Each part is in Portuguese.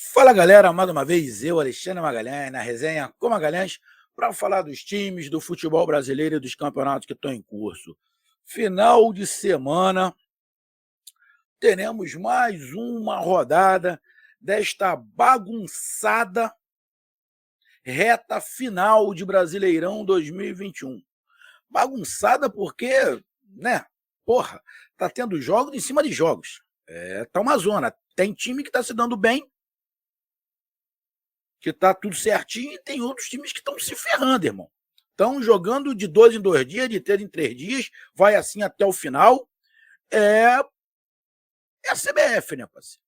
Fala galera, mais uma vez eu, Alexandre Magalhães, na resenha com Magalhães, para falar dos times, do futebol brasileiro e dos campeonatos que estão em curso. Final de semana, teremos mais uma rodada desta bagunçada reta final de Brasileirão 2021. Bagunçada porque, né, porra, tá tendo jogos em cima de jogos. Tá uma zona. Tem time que tá se dando bem, que tá tudo certinho, e tem outros times que estão se ferrando, irmão. Estão jogando de 2 em 2 dias, de 3 em 3 dias, vai assim até o final. É a CBF, né, parceiro?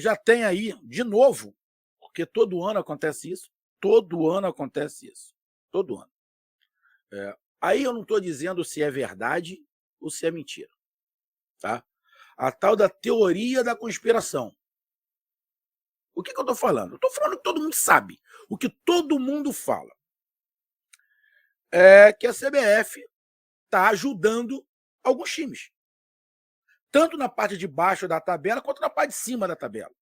Já tem aí, de novo, porque todo ano acontece isso, todo ano acontece isso, todo ano. Aí eu não estou dizendo se é verdade ou se é mentira, tá? A tal da teoria da conspiração. O que eu estou falando? Eu estou falando que todo mundo sabe, o que todo mundo fala. É que a CBF está ajudando alguns times, tanto na parte de baixo da tabela quanto na parte de cima da tabela.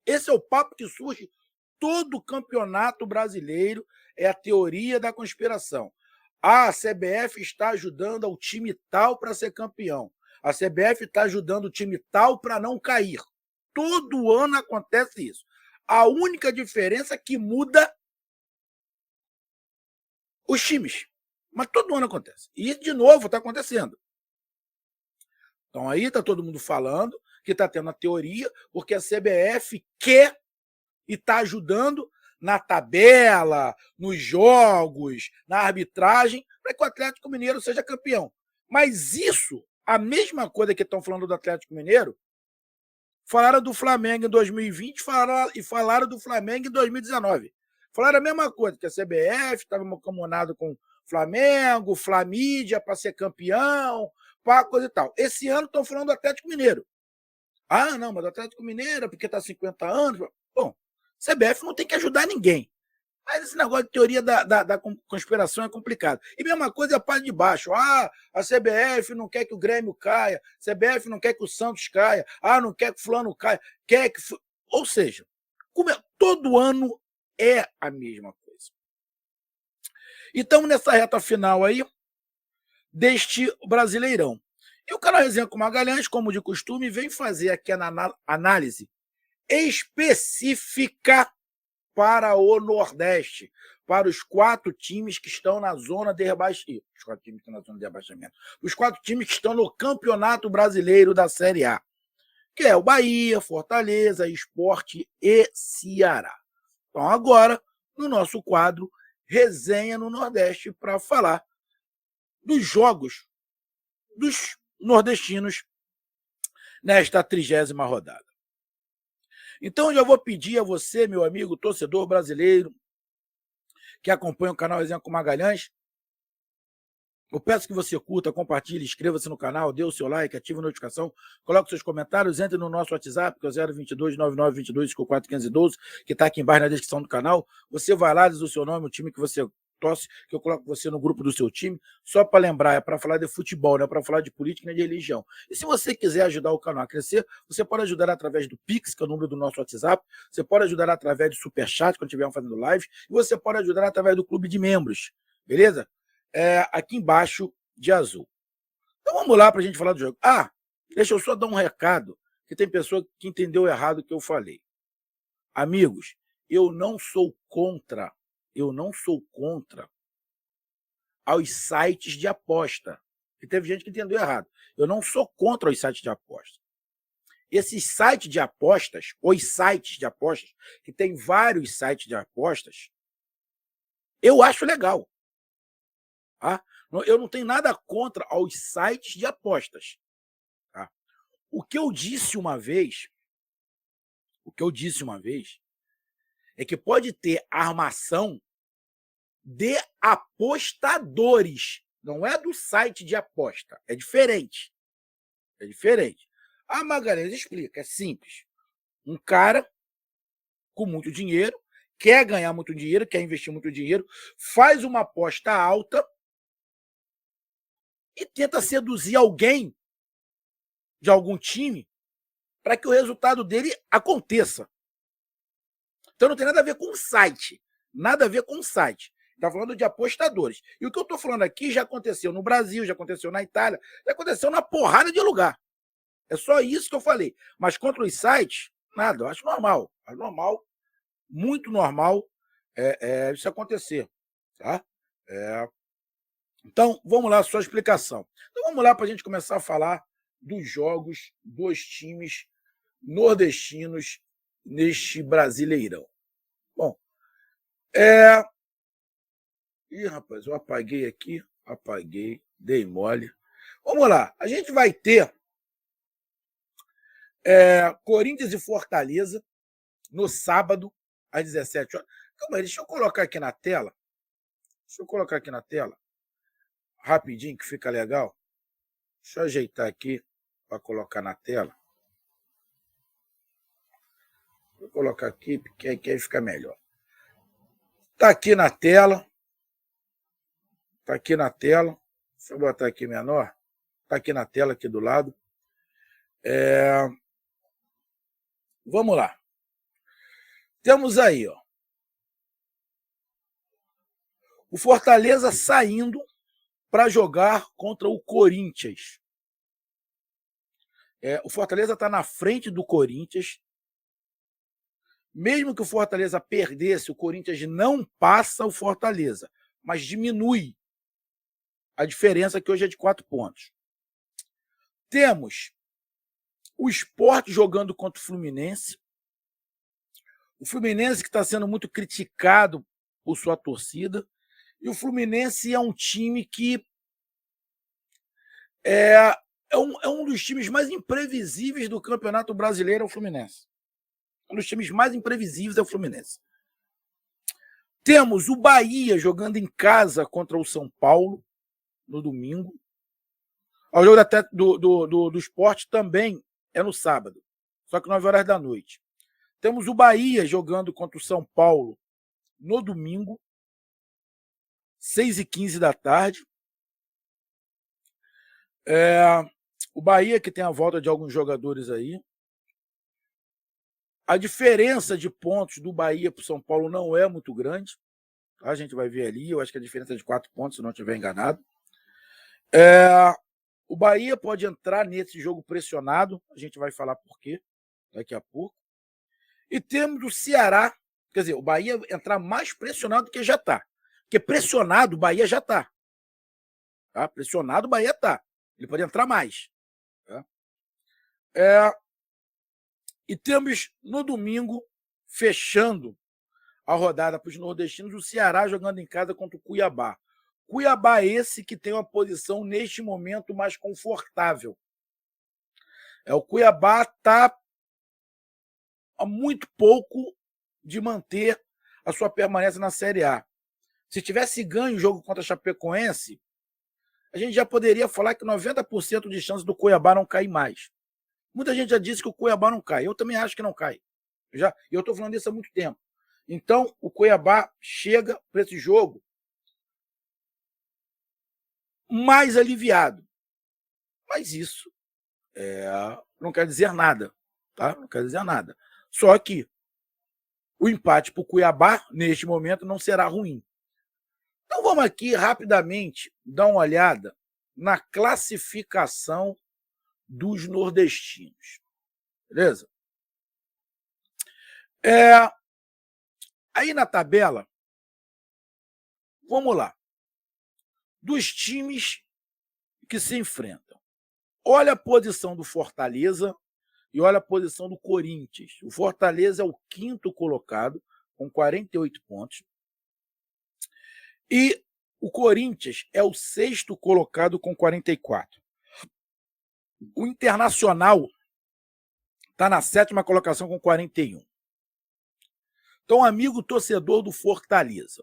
Esse é o papo que surge todo campeonato brasileiro, é a teoria da conspiração. A CBF está ajudando o time tal para ser campeão. A CBF está ajudando o time tal para não cair. Todo ano acontece isso. A única diferença é que muda os times. Mas todo ano acontece. E, de novo, está acontecendo. Então, aí está todo mundo falando que está tendo a teoria, porque a CBF quer e está ajudando na tabela, nos jogos, na arbitragem, para que o Atlético Mineiro seja campeão. Mas isso, a mesma coisa que estão falando do Atlético Mineiro, falaram do Flamengo em 2020 e falaram do Flamengo em 2019. Falaram a mesma coisa, que a CBF estava comunado com o Flamengo, Flamídia para ser campeão, para coisa e tal. Esse ano estão falando do Atlético Mineiro. Ah, não, mas o Atlético Mineiro, porque está 50 anos. Bom, CBF não tem que ajudar ninguém. Mas esse negócio de teoria da conspiração é complicado. E mesma coisa é a parte de baixo. Ah, a CBF não quer que o Grêmio caia, a CBF não quer que o Santos caia, não quer que o fulano caia, quer que... Ou seja, todo ano é a mesma coisa. E estamos nessa reta final aí deste Brasileirão. E o canal Resenha com Magalhães, como de costume, vem fazer aqui a análise específica para o Nordeste, para os 4 times que estão na zona de rebaixamento. Os 4 times que estão na zona de rebaixamento. Os 4 times que estão no Campeonato Brasileiro da Série A, que é o Bahia, Fortaleza, Sport e Ceará. Então, agora, no nosso quadro Resenha no Nordeste, para falar dos jogos dos nordestinos nesta 30ª rodada. Então, eu já vou pedir a você, meu amigo torcedor brasileiro, que acompanha o canal Resenha com Magalhães, eu peço que você curta, compartilhe, inscreva-se no canal, dê o seu like, ative a notificação, coloque seus comentários, entre no nosso WhatsApp, que é o 022 9922 54 que está aqui embaixo na descrição do canal. Você vai lá, diz o seu nome, o time que você torce, que eu coloco você no grupo do seu time. Só para lembrar, é para falar de futebol, não é para falar de política nem de religião. E se você quiser ajudar o canal a crescer, você pode ajudar através do Pix, que é o número do nosso WhatsApp, você pode ajudar através do Superchat, quando estivermos fazendo live, e você pode ajudar através do Clube de Membros, beleza? Aqui embaixo de azul. Então vamos lá para a gente falar do jogo. Deixa eu só dar um recado, que tem pessoa que entendeu errado o que eu falei. Amigos, eu não sou contra aos sites de aposta. E teve gente que entendeu errado. Eu não sou contra os sites de aposta. Esses sites de apostas, que tem vários sites de apostas, eu acho legal. Eu não tenho nada contra aos sites de apostas. O que eu disse uma vez é que pode ter armação de apostadores, não é do site de aposta, é diferente. Magalhães explica, é simples. Um cara com muito dinheiro, quer ganhar muito dinheiro, quer investir muito dinheiro, faz uma aposta alta e tenta seduzir alguém de algum time para que o resultado dele aconteça. Então não tem nada a ver com o site. Nada a ver com o site. Está falando de apostadores. E o que eu estou falando aqui já aconteceu no Brasil, já aconteceu na Itália, já aconteceu na porrada de lugar. É só isso que eu falei. Mas contra os sites, nada. Eu acho normal. É normal, muito normal isso acontecer. Tá? Então, vamos lá, sua explicação. Então, vamos lá para a gente começar a falar dos jogos dos times nordestinos neste Brasileirão. Bom, Ih, rapaz, eu apaguei aqui, dei mole. Vamos lá, a gente vai ter Corinthians e Fortaleza no sábado, às 17 horas. Calma aí, deixa eu colocar aqui na tela. Rapidinho, que fica legal. Deixa eu ajeitar aqui para colocar na tela. Vou colocar aqui, porque aí fica melhor. Está aqui na tela. Deixa eu botar aqui menor. Está aqui na tela, aqui do lado. Vamos lá. Temos aí, ó, o Fortaleza saindo para jogar contra o Corinthians. O Fortaleza está na frente do Corinthians. Mesmo que o Fortaleza perdesse, o Corinthians não passa o Fortaleza, mas diminui a diferença, que hoje é de 4 pontos. Temos o Sport jogando contra o Fluminense. O Fluminense que está sendo muito criticado por sua torcida. E o Fluminense é um time que é um dos times mais imprevisíveis do Campeonato Brasileiro, é o Fluminense. Um dos times mais imprevisíveis é o Fluminense. Temos o Bahia jogando em casa contra o São Paulo no domingo. O jogo do Sport também é no sábado, só que 9 horas da noite. Temos o Bahia jogando contra o São Paulo no domingo, 6h15 da tarde. O Bahia que tem a volta de alguns jogadores aí. A diferença de pontos do Bahia para o São Paulo não é muito grande. A gente vai ver ali. Eu acho que a diferença é de 4 pontos, se não estiver enganado. O Bahia pode entrar nesse jogo pressionado. A gente vai falar por quê daqui a pouco. E temos o Ceará. Quer dizer, o Bahia entrar mais pressionado do que já está. Porque pressionado o Bahia já está. Tá? Pressionado o Bahia está. Ele pode entrar mais. Tá? E temos no domingo, fechando a rodada para os nordestinos, o Ceará jogando em casa contra o Cuiabá. Cuiabá esse que tem uma posição neste momento mais confortável. O Cuiabá está há muito pouco de manter a sua permanência na Série A. Se tivesse ganho o jogo contra a Chapecoense, a gente já poderia falar que 90% de chance do Cuiabá não cair mais. Muita gente já disse que o Cuiabá não cai. Eu também acho que não cai. Eu estou falando isso há muito tempo. Então, o Cuiabá chega para esse jogo mais aliviado. Mas isso não quer dizer nada. Tá? Não quer dizer nada. Só que o empate para o Cuiabá, neste momento, não será ruim. Então, vamos aqui rapidamente dar uma olhada na classificação dos nordestinos. Beleza? Aí na tabela, vamos lá. Dos times que se enfrentam. Olha a posição do Fortaleza e olha a posição do Corinthians. O Fortaleza é o 5º colocado, com 48 pontos. E o Corinthians é o 6º colocado, com 44. O Internacional está na 7ª colocação, com 41. Então, amigo torcedor do Fortaleza,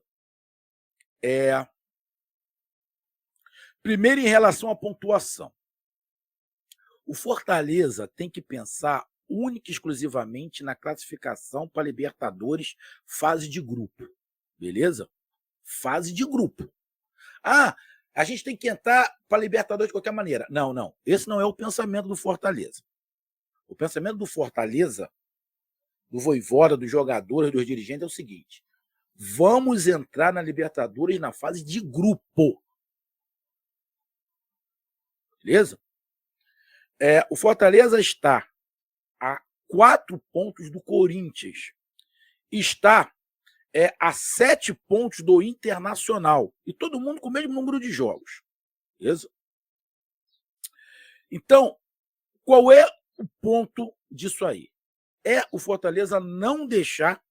primeiro, em relação à pontuação. O Fortaleza tem que pensar única e exclusivamente na classificação para Libertadores, fase de grupo. Beleza? Fase de grupo. A gente tem que entrar para Libertadores de qualquer maneira. Não. Esse não é o pensamento do Fortaleza. O pensamento do Fortaleza, do Vojvoda, dos jogadores, dos dirigentes é o seguinte: vamos entrar na Libertadores na fase de grupo. Beleza? O Fortaleza está a 4 pontos do Corinthians. Está a 7 pontos do Internacional. E todo mundo com o mesmo número de jogos. Beleza? Então, qual é o ponto disso aí? É o Fortaleza não deixar,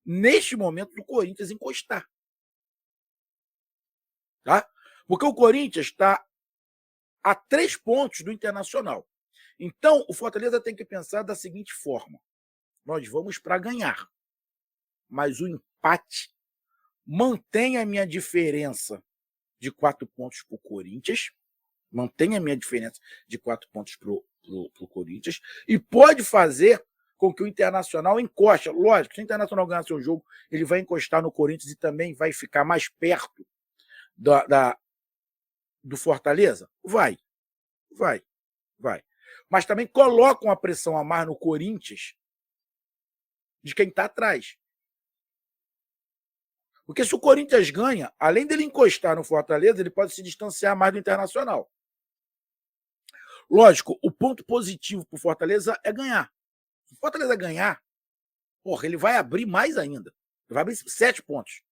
neste momento, o Corinthians encostar. Tá? Porque o Corinthians está a 3 pontos do Internacional. Então, o Fortaleza tem que pensar da seguinte forma: nós vamos para ganhar, mas o empate mantém a minha diferença de 4 pontos para o Corinthians, mantém a minha diferença de 4 pontos para o Corinthians, e pode fazer com que o Internacional encoste. Lógico, se o Internacional ganhar seu jogo, ele vai encostar no Corinthians e também vai ficar mais perto do Fortaleza? Vai. Mas também coloca uma pressão a mais no Corinthians de quem está atrás. Porque se o Corinthians ganha, além dele encostar no Fortaleza, ele pode se distanciar mais do Internacional. Lógico, o ponto positivo para o Fortaleza é ganhar. Se o Fortaleza ganhar, ele vai abrir mais ainda. Ele vai abrir 7 pontos.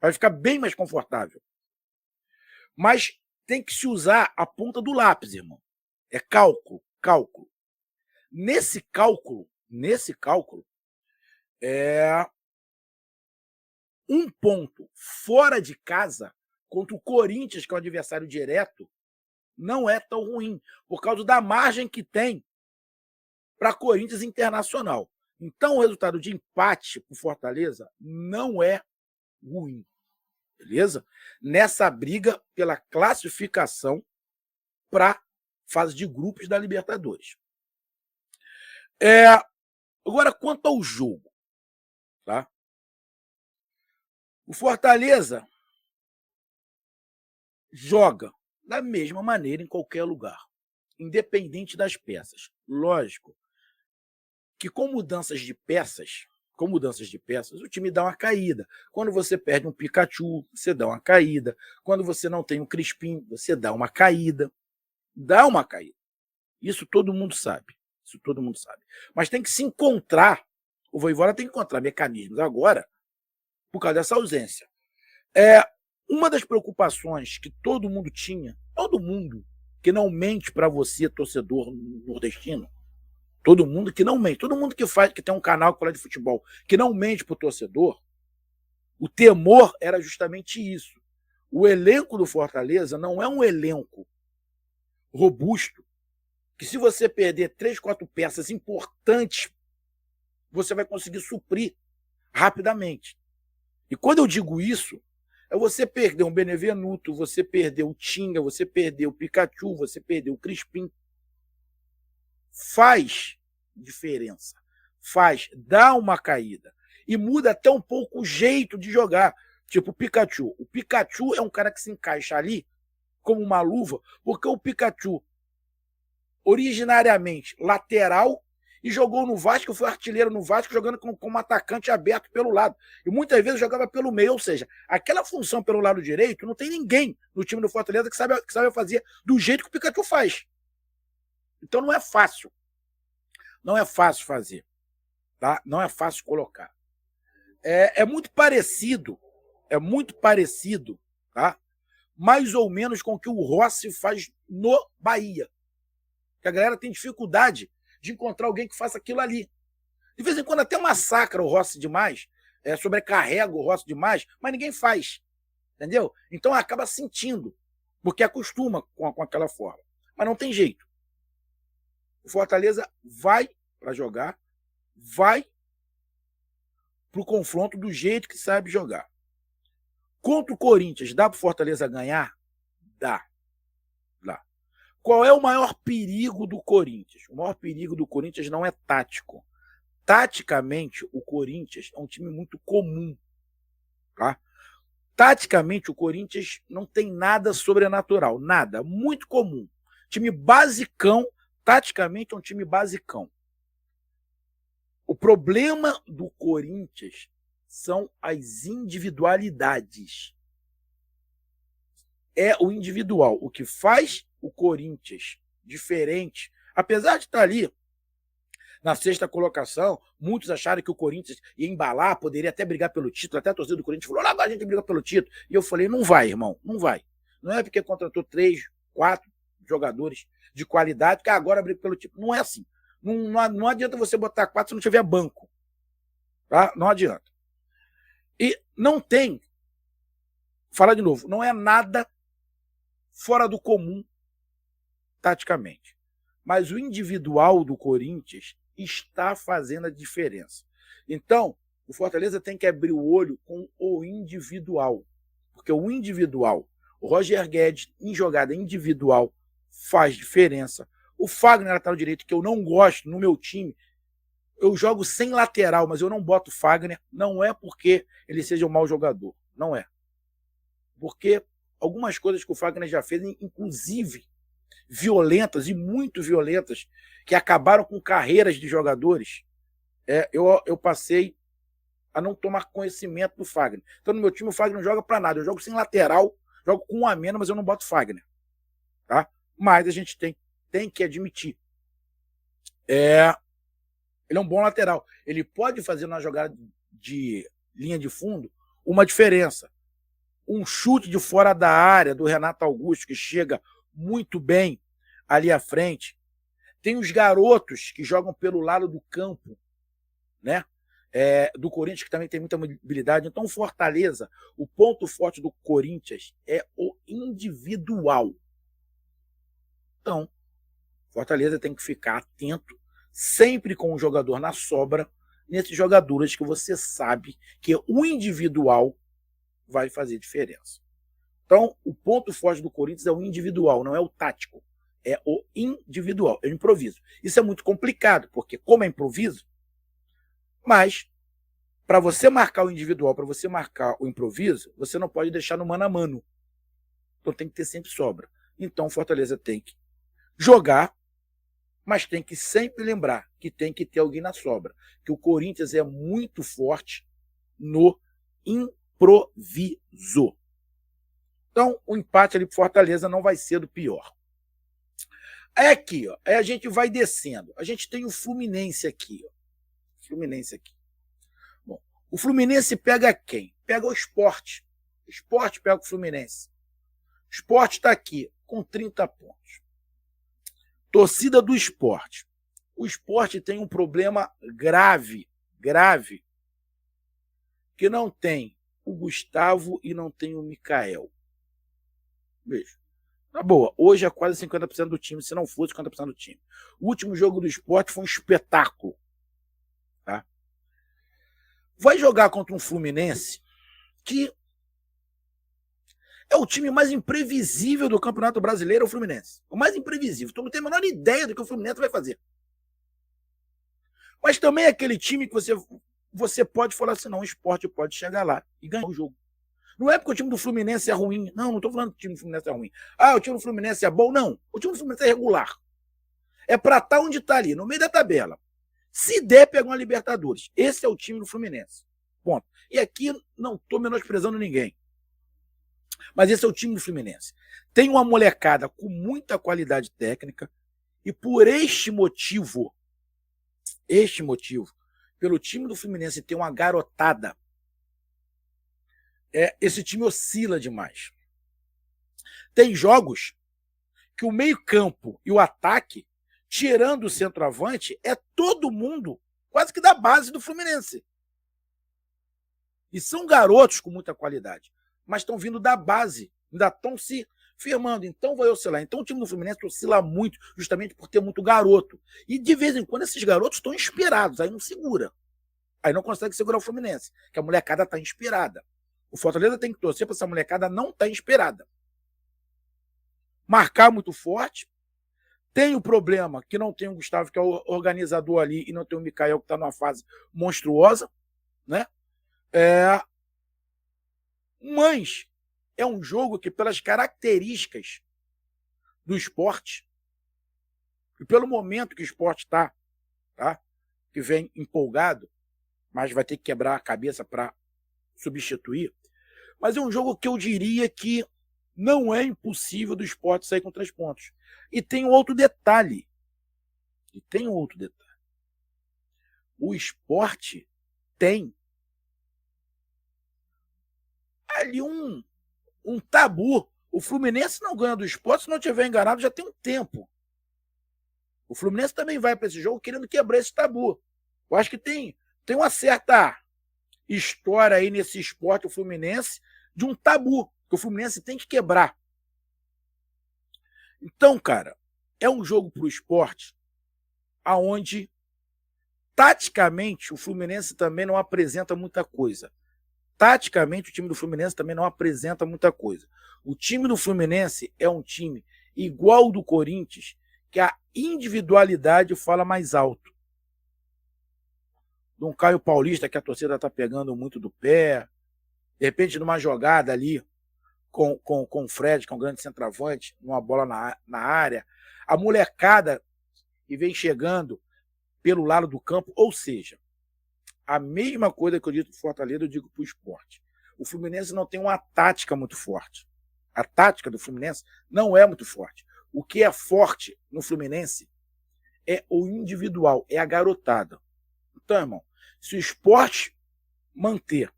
Vai ficar bem mais confortável. Mas tem que se usar a ponta do lápis, irmão. É cálculo. Nesse cálculo, um ponto fora de casa contra o Corinthians, que é um adversário direto, não é tão ruim, por causa da margem que tem para Corinthians Internacional. Então, o resultado de empate para o Fortaleza não é ruim. Beleza? Nessa briga pela classificação para fase de grupos da Libertadores. Agora, quanto ao jogo, tá? O Fortaleza joga da mesma maneira em qualquer lugar, independente das peças. Lógico que com mudanças de peças, o time dá uma caída. Quando você perde um Pikachu, você dá uma caída. Quando você não tem um Crispim, você dá uma caída. Isso todo mundo sabe. Mas tem que se encontrar. O Vojvoda tem que encontrar mecanismos agora por causa dessa ausência. Uma das preocupações que todo mundo tinha, todo mundo que não mente para você, torcedor nordestino, todo mundo que não mente, todo mundo que tem um canal que fala de futebol, que não mente para o torcedor, o temor era justamente isso. O elenco do Fortaleza não é um elenco robusto, que se você perder 3, 4 peças importantes, você vai conseguir suprir rapidamente. E quando eu digo isso, é você perder um Benevenuto, você perder o Tinga, você perder o Pikachu, você perder o Crispim. Faz diferença. Dá uma caída. E muda até um pouco o jeito de jogar. Tipo o Pikachu. O Pikachu é um cara que se encaixa ali como uma luva, porque o Pikachu, originariamente lateral, e jogou no Vasco, foi artilheiro no Vasco, jogando como atacante aberto pelo lado. E muitas vezes jogava pelo meio, ou seja, aquela função pelo lado direito, não tem ninguém no time do Fortaleza que sabe fazer do jeito que o Pikachu faz. Então não é fácil. Não é fácil fazer. Tá? Não é fácil colocar. É muito parecido, tá? Mais ou menos com o que o Rossi faz no Bahia. Que a galera tem dificuldade de encontrar alguém que faça aquilo ali. De vez em quando até massacra o Rossi demais, sobrecarrega o Rossi demais, mas ninguém faz. Entendeu? Então acaba sentindo, porque acostuma com aquela forma. Mas não tem jeito. O Fortaleza vai para jogar, vai para o confronto do jeito que sabe jogar. Contra o Corinthians, dá para o Fortaleza ganhar? Dá. Qual é o maior perigo do Corinthians? O maior perigo do Corinthians não é tático. Taticamente, o Corinthians é um time muito comum. Tá? Taticamente, o Corinthians não tem nada sobrenatural. Nada. Muito comum. Time basicão, taticamente é um time basicão. O problema do Corinthians são as individualidades. É o individual. O que faz o Corinthians diferente, apesar de estar ali na sexta colocação, muitos acharam que o Corinthians ia embalar, poderia até brigar pelo título, até a torcida do Corinthians falou, agora a gente briga pelo título. E eu falei, não vai, irmão, não vai. Não é porque contratou 3, 4 jogadores de qualidade que agora briga pelo título. Não é assim. Não adianta você botar 4 se não tiver banco. Tá? Não adianta. E não tem, falar de novo, não é nada fora do comum taticamente. Mas o individual do Corinthians está fazendo a diferença. Então, o Fortaleza tem que abrir o olho com o individual. Porque o individual, o Roger Guedes, em jogada individual, faz diferença. O Fagner, lateral direito, que eu não gosto no meu time, eu jogo sem lateral, mas eu não boto Fagner. Não é porque ele seja um mau jogador. Não é. Porque algumas coisas que o Fagner já fez, inclusive violentas e muito violentas, que acabaram com carreiras de jogadores, eu passei a não tomar conhecimento do Fagner. Então, no meu time, o Fagner não joga para nada. Eu jogo sem lateral, jogo com um a menos, mas eu não boto Fagner. Tá? Mas a gente tem que admitir. Ele é um bom lateral. Ele pode fazer na jogada de linha de fundo uma diferença. Um chute de fora da área do Renato Augusto, que chega muito bem ali à frente. Tem os garotos que jogam pelo lado do campo, né? Do Corinthians, que também tem muita mobilidade. Então, o Fortaleza, o ponto forte do Corinthians é o individual. Então, Fortaleza tem que ficar atento, sempre com o jogador na sobra, nesses jogadores que você sabe que o individual vai fazer diferença. Então, o ponto forte do Corinthians é o individual, não é o tático. É o individual, é o improviso. Isso é muito complicado, porque como é improviso, mas para você marcar o individual, para você marcar o improviso, você não pode deixar no mano a mano. Então tem que ter sempre sobra. Então o Fortaleza tem que jogar, mas tem que sempre lembrar que tem que ter alguém na sobra. Que o Corinthians é muito forte no improviso. Então, o empate ali para Fortaleza não vai ser do pior. Aí aqui, ó, aí a gente vai descendo. A gente tem o Fluminense aqui. Ó. Fluminense aqui. Bom, o Fluminense pega quem? Pega o Sport. O Sport pega o Fluminense. O Sport está aqui com 30 pontos. Torcida do Sport. O Sport tem um problema grave, que não tem o Gustavo e não tem o Mikael. Veja. Na boa, hoje é quase 50% do time, se não fosse 50% do time. O último jogo do Sport foi um espetáculo. Tá? Vai jogar contra um Fluminense que é o time mais imprevisível do Campeonato Brasileiro, o Fluminense. O mais imprevisível. Tu não tem a menor ideia do que o Fluminense vai fazer. Mas também é aquele time que você pode falar assim, não, o Sport pode chegar lá e ganhar o jogo. Não é porque o time do Fluminense é ruim. Não estou falando que o time do Fluminense é ruim. O time do Fluminense é bom. Não. O time do Fluminense é regular. É para estar onde está ali, no meio da tabela. Se der, pega uma Libertadores. Esse é o time do Fluminense. Ponto. E aqui não estou menosprezando ninguém. Mas esse é o time do Fluminense. Tem uma molecada com muita qualidade técnica e por este motivo, pelo time do Fluminense ter uma garotada, esse time oscila demais. Tem jogos que o meio-campo e o ataque, tirando o centroavante, é todo mundo quase que da base do Fluminense. E são garotos com muita qualidade, mas estão vindo da base, ainda estão se firmando. Então vai oscilar. Então o time do Fluminense oscila muito, justamente por ter muito garoto. E de vez em quando esses garotos estão inspirados, aí não segura. Aí não consegue segurar o Fluminense, que a molecada está inspirada. O Fortaleza tem que torcer para essa molecada não estar inspirada. Marcar muito forte. Tem o problema que não tem o Gustavo, que é o organizador ali, e não tem o Mikael, que está numa fase monstruosa. Né? Mas é um jogo que, pelas características do esporte, E pelo momento que o Sport está, tá? Que vem empolgado, mas vai ter que quebrar a cabeça para substituir. Mas é um jogo que eu diria que não é impossível do Sport sair com 3 pontos. E tem outro detalhe. O Sport tem ali um tabu. O Fluminense não ganha do Sport, se não tiver enganado, já tem um tempo. O Fluminense também vai para esse jogo querendo quebrar esse tabu. Eu acho que tem uma certa história aí nesse Sport, o Fluminense, de um tabu que o Fluminense tem que quebrar. Então, cara, é um jogo para o Sport aonde, taticamente, o Fluminense também não apresenta muita coisa. Taticamente, o time do Fluminense também não apresenta muita coisa. O time do Fluminense é um time igual ao do Corinthians, que a individualidade fala mais alto. Dom Caio Paulista, que a torcida está pegando muito do pé. De repente, numa jogada ali com o Fred, que é um grande centroavante, numa bola na área. A molecada que vem chegando pelo lado do campo. Ou seja, a mesma coisa que eu digo para o Fortaleza, eu digo para o Sport. O Fluminense não tem uma tática muito forte. A tática do Fluminense não é muito forte. O que é forte no Fluminense é o individual, é a garotada. Então, irmão, se o Sport manter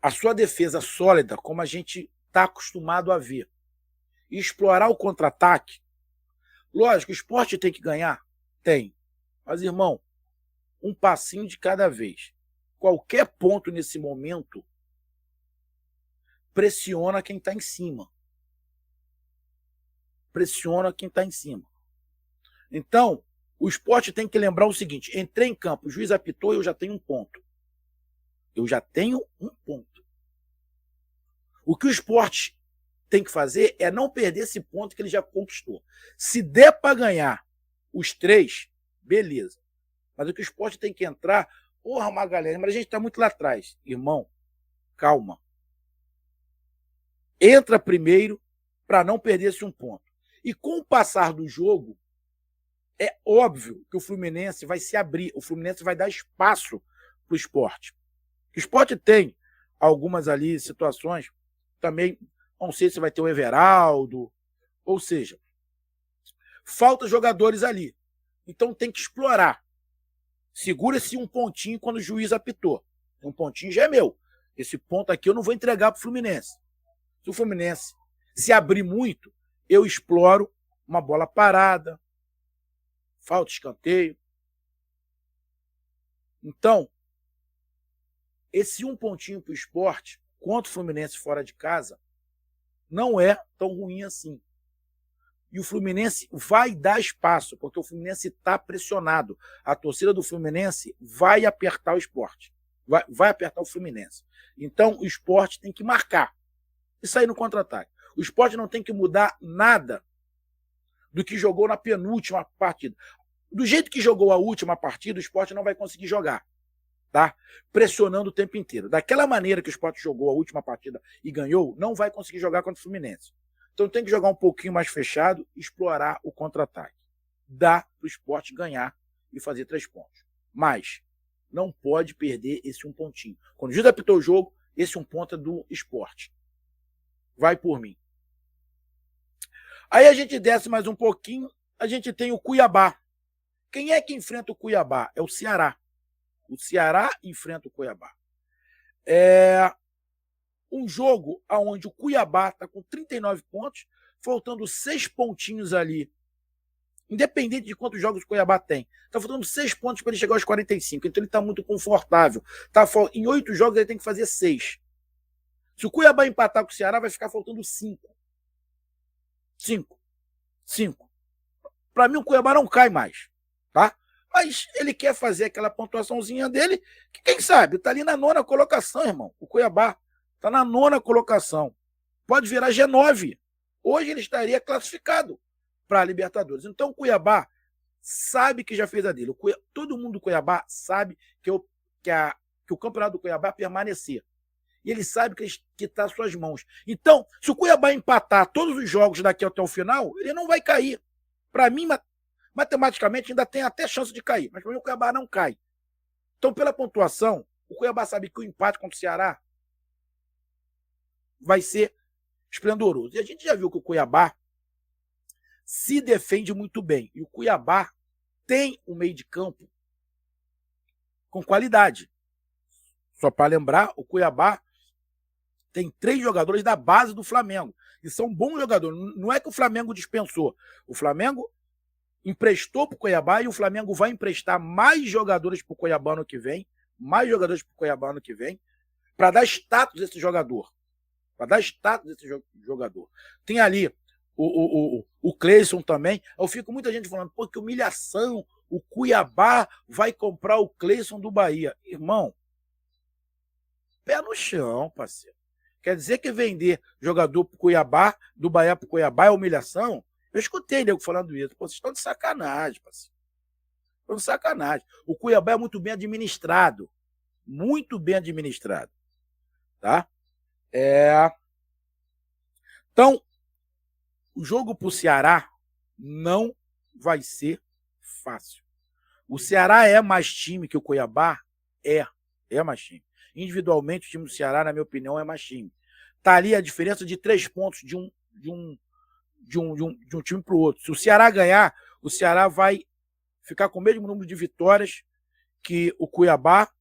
a sua defesa sólida, como a gente está acostumado a ver, e explorar o contra-ataque, lógico, o Sport tem que ganhar? Tem. Mas, irmão, um passinho de cada vez. Qualquer ponto nesse momento pressiona quem está em cima. Pressiona quem está em cima. Então, o Sport tem que lembrar o seguinte: entrei em campo, o juiz apitou e eu já tenho um ponto. O que o Sport tem que fazer é não perder esse ponto que ele já conquistou. Se der para ganhar os 3, beleza. Mas o que o Sport tem que entrar... Porra, Magalhães, mas a gente está muito lá atrás. Irmão, calma. Entra primeiro para não perder esse um ponto. E com o passar do jogo, é óbvio que o Fluminense vai se abrir. O Fluminense vai dar espaço para o Sport. O Sport tem algumas ali situações, também não sei se vai ter o Everaldo, ou seja, falta jogadores ali. Então tem que explorar. Segura esse um pontinho quando o juiz apitou. Um pontinho já é meu. Esse ponto aqui eu não vou entregar para o Fluminense. Se o Fluminense se abrir muito, eu exploro uma bola parada, falta, escanteio. Então, esse um pontinho para o Sport, contra o Fluminense fora de casa, não é tão ruim assim. E o Fluminense vai dar espaço, porque o Fluminense está pressionado. A torcida do Fluminense vai apertar o Sport. Vai apertar o Fluminense. Então, o Sport tem que marcar e sair no contra-ataque. O Sport não tem que mudar nada do que jogou na penúltima partida. Do jeito que jogou a última partida, o Sport não vai conseguir jogar. Tá? Pressionando o tempo inteiro. Daquela maneira que o Sport jogou a última partida e ganhou, não vai conseguir jogar contra o Fluminense. Então tem que jogar um pouquinho mais fechado e explorar o contra-ataque. Dá para o Sport ganhar e fazer 3 pontos. Mas não pode perder esse um pontinho. Quando o juiz apitou o jogo, esse um ponto é do Sport. Vai por mim. Aí a gente desce mais um pouquinho, a gente tem o Cuiabá. Quem é que enfrenta o Cuiabá? É o Ceará. O Ceará enfrenta o Cuiabá. É um jogo onde o Cuiabá está com 39 pontos, faltando 6 pontinhos ali. Independente de quantos jogos o Cuiabá tem. Está faltando 6 pontos para ele chegar aos 45. Então ele está muito confortável. Em 8 jogos ele tem que fazer 6. Se o Cuiabá empatar com o Ceará, vai ficar faltando 5. 5. Para mim o Cuiabá não cai mais. Tá? Mas ele quer fazer aquela pontuaçãozinha dele, que quem sabe, está ali na 9ª colocação, irmão. O Cuiabá está na 9ª colocação. Pode virar G9. Hoje ele estaria classificado para a Libertadores. Então o Cuiabá sabe que já fez a dele. Todo mundo do Cuiabá sabe que o campeonato do Cuiabá permanecer. E ele sabe que está às suas mãos. Então, se o Cuiabá empatar todos os jogos daqui até o final, ele não vai cair. Para mim, matematicamente, ainda tem até chance de cair, mas para mim o Cuiabá não cai. Então, pela pontuação, o Cuiabá sabe que o empate contra o Ceará vai ser esplendoroso. E a gente já viu que o Cuiabá se defende muito bem. E o Cuiabá tem um meio de campo com qualidade. Só para lembrar, o Cuiabá tem 3 jogadores da base do Flamengo. E são bons jogadores. Não é que o Flamengo dispensou. O Flamengo emprestou para o Cuiabá e o Flamengo vai emprestar mais jogadores para o Cuiabá ano que vem. Mais jogadores para o Cuiabá ano que vem. Para dar status a esse jogador. Para dar status a esse jogador. Tem ali o Cleison também. Eu fico muita gente falando, pô, que humilhação. O Cuiabá vai comprar o Cleison do Bahia. Irmão, pé no chão, parceiro. Quer dizer que vender jogador pro Cuiabá, do Bahia pro Cuiabá é humilhação? Eu escutei nego falando isso. Pô, vocês estão de sacanagem, parceiro. Estão de sacanagem. O Cuiabá é muito bem administrado. Muito bem administrado. Tá? Então, o jogo pro Ceará não vai ser fácil. O Ceará é mais time que o Cuiabá? É mais time. Individualmente, o time do Ceará, na minha opinião, é mais time. Está ali a diferença de 3 pontos de um time para o outro. Se o Ceará ganhar, o Ceará vai ficar com o mesmo número de vitórias que o Cuiabá,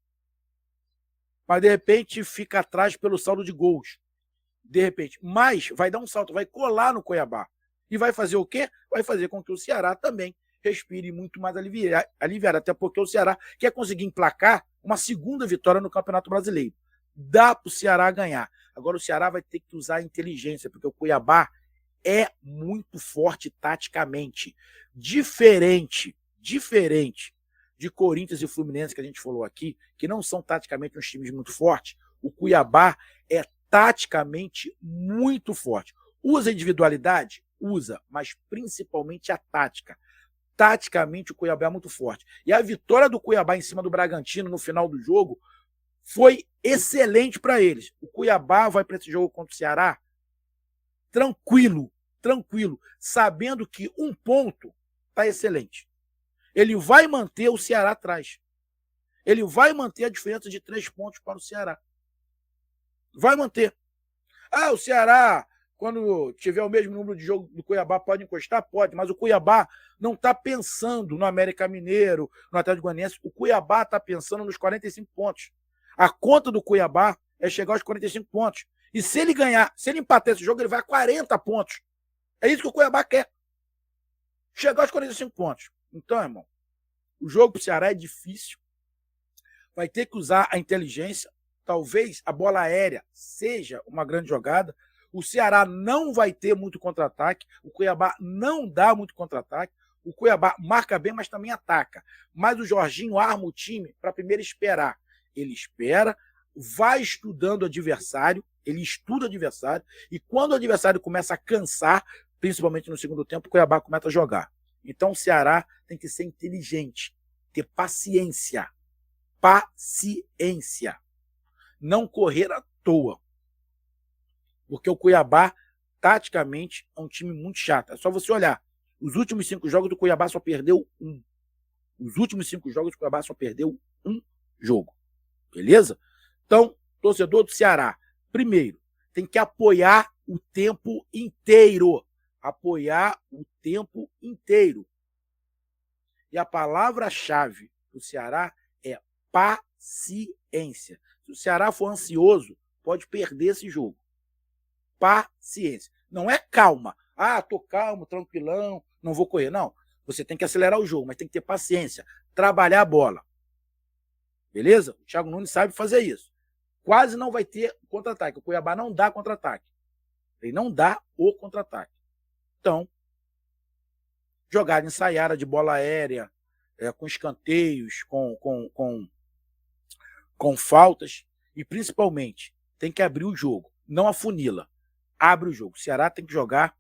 mas de repente fica atrás pelo saldo de gols. De repente. Mas vai dar um salto, vai colar no Cuiabá. E vai fazer o quê? Vai fazer com que o Ceará também respire muito mais aliviado. Até porque o Ceará quer conseguir emplacar uma segunda vitória no Campeonato Brasileiro. Dá para o Ceará ganhar. Agora o Ceará vai ter que usar a inteligência, porque o Cuiabá é muito forte taticamente. Diferente de Corinthians e Fluminense, que a gente falou aqui, que não são taticamente uns times muito fortes, o Cuiabá é taticamente muito forte. Usa a individualidade? Usa, mas principalmente a tática. Taticamente, o Cuiabá é muito forte. E a vitória do Cuiabá em cima do Bragantino no final do jogo foi excelente para eles. O Cuiabá vai para esse jogo contra o Ceará tranquilo, sabendo que um ponto está excelente. Ele vai manter o Ceará atrás. Ele vai manter a diferença de 3 pontos para o Ceará. Vai manter. O Ceará, quando tiver o mesmo número de jogo do Cuiabá, pode encostar? Pode, mas o Cuiabá não está pensando no América Mineiro, no Atlético Goianiense. O Cuiabá está pensando nos 45 pontos. A conta do Cuiabá é chegar aos 45 pontos. E se ele ganhar, se ele empatar esse jogo, ele vai a 40 pontos. É isso que o Cuiabá quer. Chegar aos 45 pontos. Então, irmão, o jogo para o Ceará é difícil. Vai ter que usar a inteligência. Talvez a bola aérea seja uma grande jogada. O Ceará não vai ter muito contra-ataque. O Cuiabá não dá muito contra-ataque. O Cuiabá marca bem, mas também ataca. Mas o Jorginho arma o time para primeiro esperar. Ele espera, vai estudando o adversário, ele estuda o adversário, e quando o adversário começa a cansar, principalmente no segundo tempo, o Cuiabá começa a jogar. Então o Ceará tem que ser inteligente, ter paciência. Paciência. Não correr à toa. Porque o Cuiabá, taticamente, é um time muito chato. É só você olhar. Os últimos 5 jogos do Cuiabá só perdeu 1. Os últimos 5 jogos do Cuiabá só perdeu 1 jogo. Beleza? Então, torcedor do Ceará, primeiro, tem que apoiar o tempo inteiro. Apoiar o tempo inteiro. E a palavra-chave do Ceará é paciência. Se o Ceará for ansioso, pode perder esse jogo. Paciência. Não é calma. Tô calmo, tranquilão, não vou correr. Não. Você tem que acelerar o jogo, mas tem que ter paciência. Trabalhar a bola. Beleza? O Thiago Nunes sabe fazer isso. Quase não vai ter contra-ataque. O Cuiabá não dá contra-ataque. Ele não dá o contra-ataque. Então, jogada ensaiada de bola aérea, com escanteios, com faltas, e principalmente tem que abrir o jogo, não afunila. Abre o jogo. O Ceará tem que jogar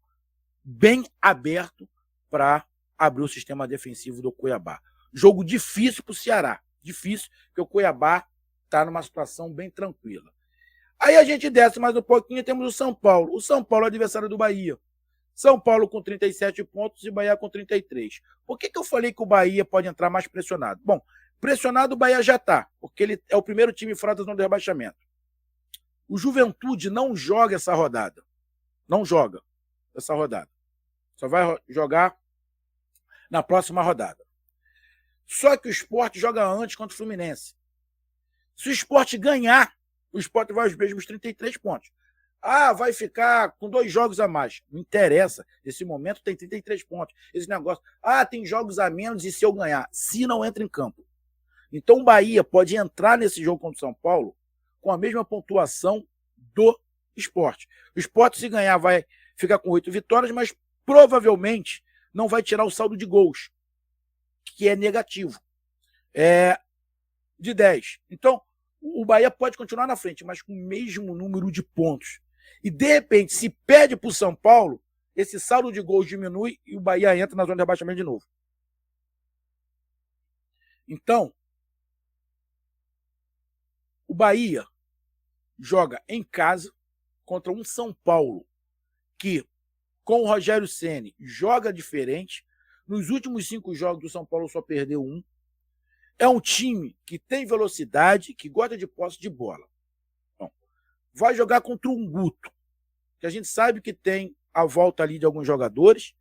bem aberto para abrir o sistema defensivo do Cuiabá. Jogo difícil para o Ceará. Difícil, porque o Cuiabá está numa situação bem tranquila. Aí a gente desce mais um pouquinho e temos o São Paulo. O São Paulo é adversário do Bahia. São Paulo com 37 pontos e Bahia com 33. Por que eu falei que o Bahia pode entrar mais pressionado? Bom, pressionado o Bahia já está, porque ele é o primeiro time fora da zona de rebaixamento. O Juventude não joga essa rodada. Não joga essa rodada. Só vai jogar na próxima rodada. Só que o Sport joga antes contra o Fluminense. Se o Sport ganhar, o Sport vai aos mesmos 33 pontos. Ah, vai ficar com 2 jogos a mais. Não interessa. Nesse momento tem 33 pontos. Esse negócio. Ah, tem jogos a menos e se eu ganhar? Se não entra em campo. Então o Bahia pode entrar nesse jogo contra o São Paulo com a mesma pontuação do Sport. O Sport, se ganhar, vai ficar com 8 vitórias, mas provavelmente não vai tirar o saldo de gols, que é negativo. De 10. Então, o Bahia pode continuar na frente, mas com o mesmo número de pontos. E, de repente, se perde para o São Paulo, esse saldo de gols diminui e o Bahia entra na zona de rebaixamento de novo. Então, o Bahia joga em casa contra um São Paulo que, com o Rogério Ceni, joga diferente. Nos últimos 5 jogos, o São Paulo só perdeu 1. É um time que tem velocidade, que gosta de posse de bola. Bom, vai jogar contra um Guto, que a gente sabe que tem a volta ali de alguns jogadores.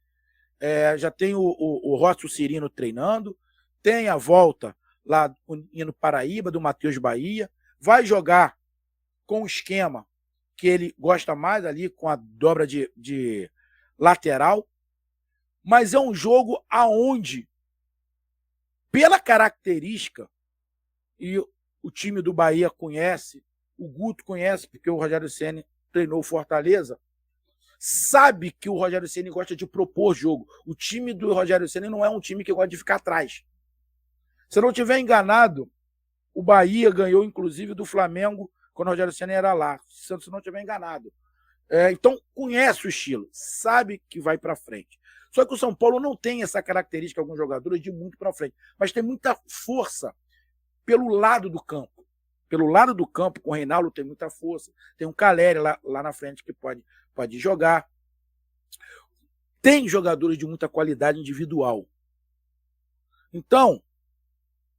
Já tem o Rócio Cirino treinando, tem a volta lá no Paraíba, do Matheus Bahia. Vai jogar com o esquema que ele gosta mais ali, com a dobra de lateral. Mas é um jogo aonde, pela característica, e o time do Bahia conhece, o Guto conhece, porque o Rogério Ceni treinou o Fortaleza, sabe que o Rogério Ceni gosta de propor jogo. O time do Rogério Ceni não é um time que gosta de ficar atrás. Se eu não estiver enganado, o Bahia ganhou, inclusive, do Flamengo quando o Rogério Ceni era lá. Se eu não estiver enganado. Então, conhece o estilo, sabe que vai para frente. Só que o São Paulo não tem essa característica, alguns jogadores, de muito para frente. Mas tem muita força pelo lado do campo. Pelo lado do campo, com o Reinaldo tem muita força. Tem um Caleri lá na frente que pode jogar. Tem jogadores de muita qualidade individual. Então,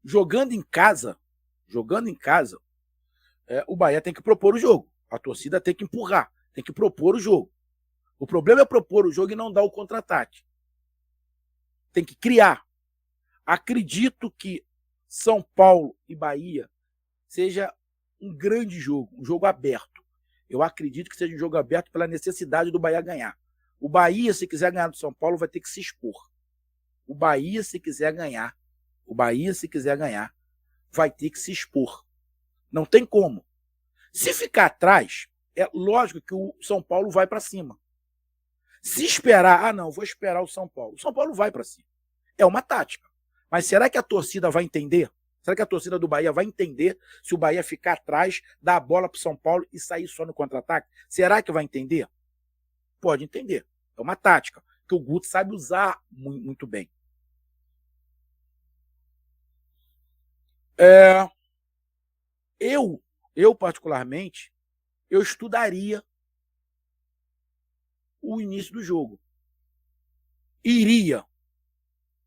jogando em casa, o Bahia tem que propor o jogo. A torcida tem que empurrar, tem que propor o jogo. O problema é propor o jogo e não dar o contra-ataque. Tem que criar. Acredito que São Paulo e Bahia seja um grande jogo, um jogo aberto. Eu acredito que seja um jogo aberto pela necessidade do Bahia ganhar. O Bahia, se quiser ganhar do São Paulo, vai ter que se expor. O Bahia, se quiser ganhar, vai ter que se expor. Não tem como. Se ficar atrás, é lógico que o São Paulo vai para cima. Se esperar, vou esperar o São Paulo. O São Paulo vai para cima. É uma tática. Mas será que a torcida vai entender? Será que a torcida do Bahia vai entender se o Bahia ficar atrás, dar a bola para o São Paulo e sair só no contra-ataque? Será que vai entender? Pode entender. É uma tática que o Guto sabe usar muito bem. Eu particularmente, eu estudaria o início do jogo. Iria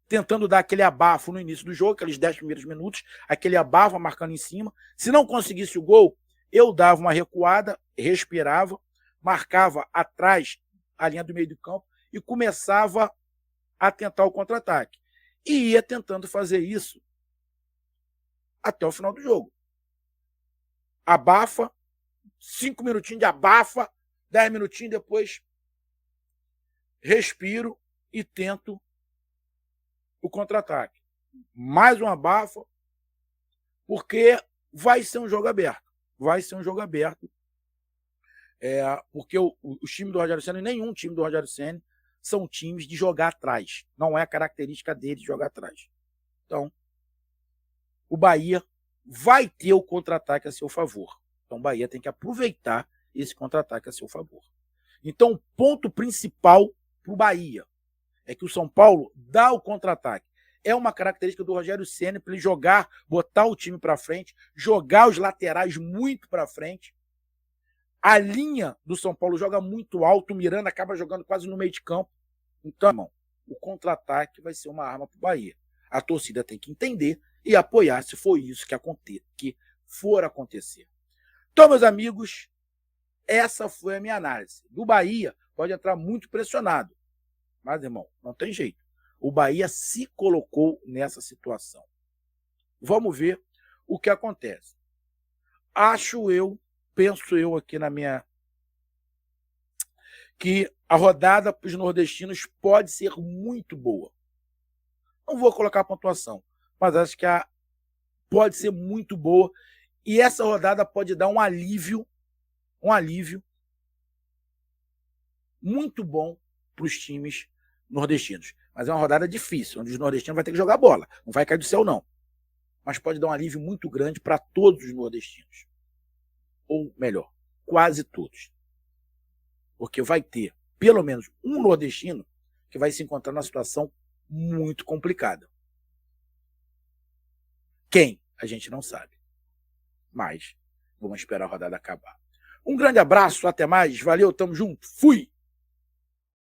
tentando dar aquele abafo no início do jogo, aqueles 10 primeiros minutos, aquele abafo marcando em cima. Se não conseguisse o gol, eu dava uma recuada, respirava, marcava atrás a linha do meio do campo e começava a tentar o contra-ataque. E ia tentando fazer isso até o final do jogo. Abafa, 5 minutinhos de abafa, 10 minutinhos, depois respiro e tento o contra-ataque. Mais um abafa, porque vai ser um jogo aberto. Porque os times do Rogério Ceni, nenhum time do Rogério Ceni, são times de jogar atrás. Não é a característica deles jogar atrás. Então, o Bahia vai ter o contra-ataque a seu favor. Então, o Bahia tem que aproveitar esse contra-ataque a seu favor. Então, o ponto principal para o Bahia é que o São Paulo dá o contra-ataque. É uma característica do Rogério Ceni para ele jogar, botar o time para frente, jogar os laterais muito para frente, A linha do São Paulo joga muito alto, o Miranda acaba jogando quase no meio de campo. Então, irmão, o contra-ataque vai ser uma arma para o Bahia. A torcida tem que entender e apoiar se for isso que for acontecer. Então, meus amigos, essa foi a minha análise. Do Bahia pode entrar muito pressionado. Mas, irmão, não tem jeito. O Bahia se colocou nessa situação. Vamos ver o que acontece. Penso eu aqui na minha... que a rodada para os nordestinos pode ser muito boa. Não vou colocar a pontuação, mas acho que pode ser muito boa. E essa rodada pode dar um alívio muito bom para os times nordestinos. Mas é uma rodada difícil, onde os nordestinos vão ter que jogar bola. Não vai cair do céu, não. Mas pode dar um alívio muito grande para todos os nordestinos. Ou melhor, quase todos. Porque vai ter pelo menos um nordestino que vai se encontrar numa situação muito complicada. Quem? A gente não sabe. Mas vamos esperar a rodada acabar. Um grande abraço, até mais. Valeu, tamo junto. Fui!